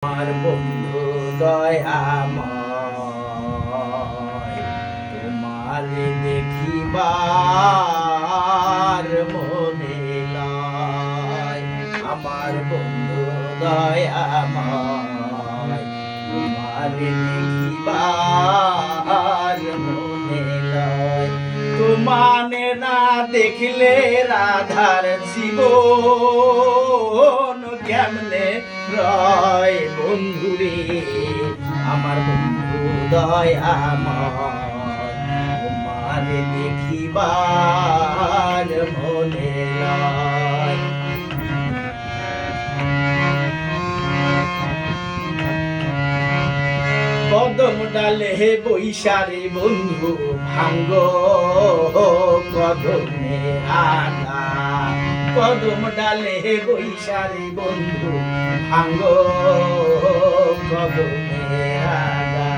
আমার বন্ধু দয়াময়, তোমার দেখিবার মনে লয়। আমার বন্ধু দয়াময়, তোমার দেখিবার মনে লয়। তোমানে না দেখলে রাধার জীবন কেমনে রয় বন্ধুরে। আমার বন্ধু দয়াময়, তোমার দেখিবার মনে লয়। কদম ডালে বৈশারে বন্ধু ভাঙ্গ কদমে আগা। কদম ডালে বৈশারে বন্ধু ভাঙ্গ কদমে আগা।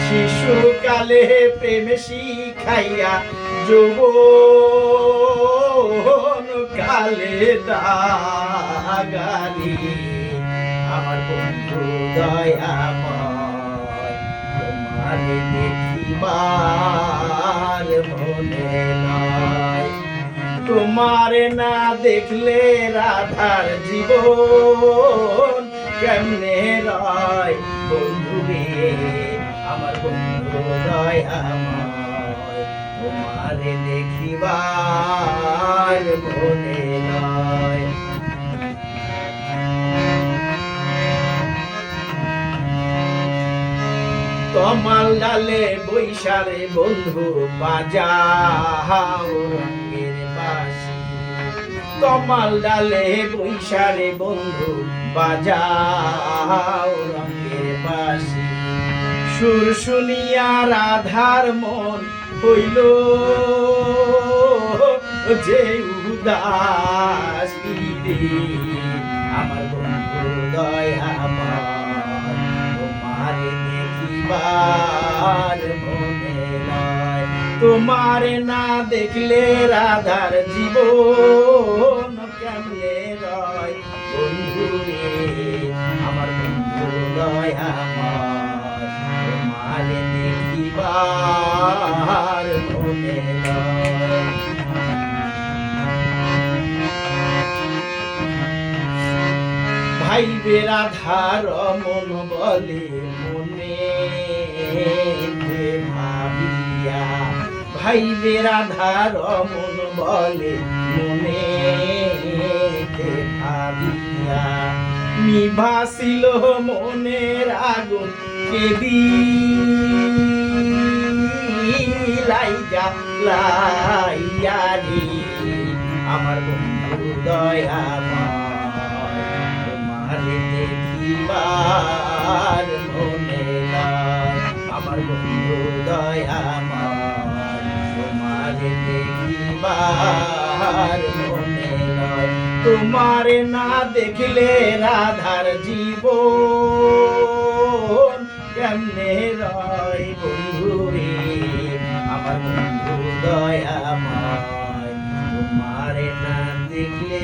শিশুকালে প্রেম শিখাইয়া যৌবন কালে দাগারি। আমার বন্ধু দয়াময়, তোমার দেখিবার মনে লয়। তোমার না দেখলে রাধার জীবন কেমনে রয় বন্ধুরে। আমার বন্ধু দয়াময়, তোমার দেখিবার মনে লয়। কমাল ডালে বৈশারে বন্ধু বাজাও রঙের বাঁশি। কমাল ডালে বৈশারে বন্ধু বাজাও রঙের বাঁশি। সুর শুনিয়া রাধার মন হইল যে উদাসী রে। আমার বন্ধু দয়াময়, তোমার দেখিবার মনে লয়। তোমার না দেখলে রাধার জীবন কেমনে রয় বন্ধুরে। আমার বন্ধু দয়াময়, তোমার দেখিবার মনে লয়। ভাইবে রাধার মন বলে মনে ভাবিয়া। ভাইবে রাধার মন বলে মনে ভাবিয়া। নিভাসিল মনের আগুন কেদি লাইয়া লাইয়া রে। আমার বন্ধু দয়াময়, তোমার দেখিবার মনে লয়। আমার বন্ধু দয়াময়, তোমার দেখিবার মনে লয়। তোমার না দেখলে রাধার জীবন কেমনে রয় বন্ধুরে। আমার বন্ধু দয়াময়, তোমার না দেখলে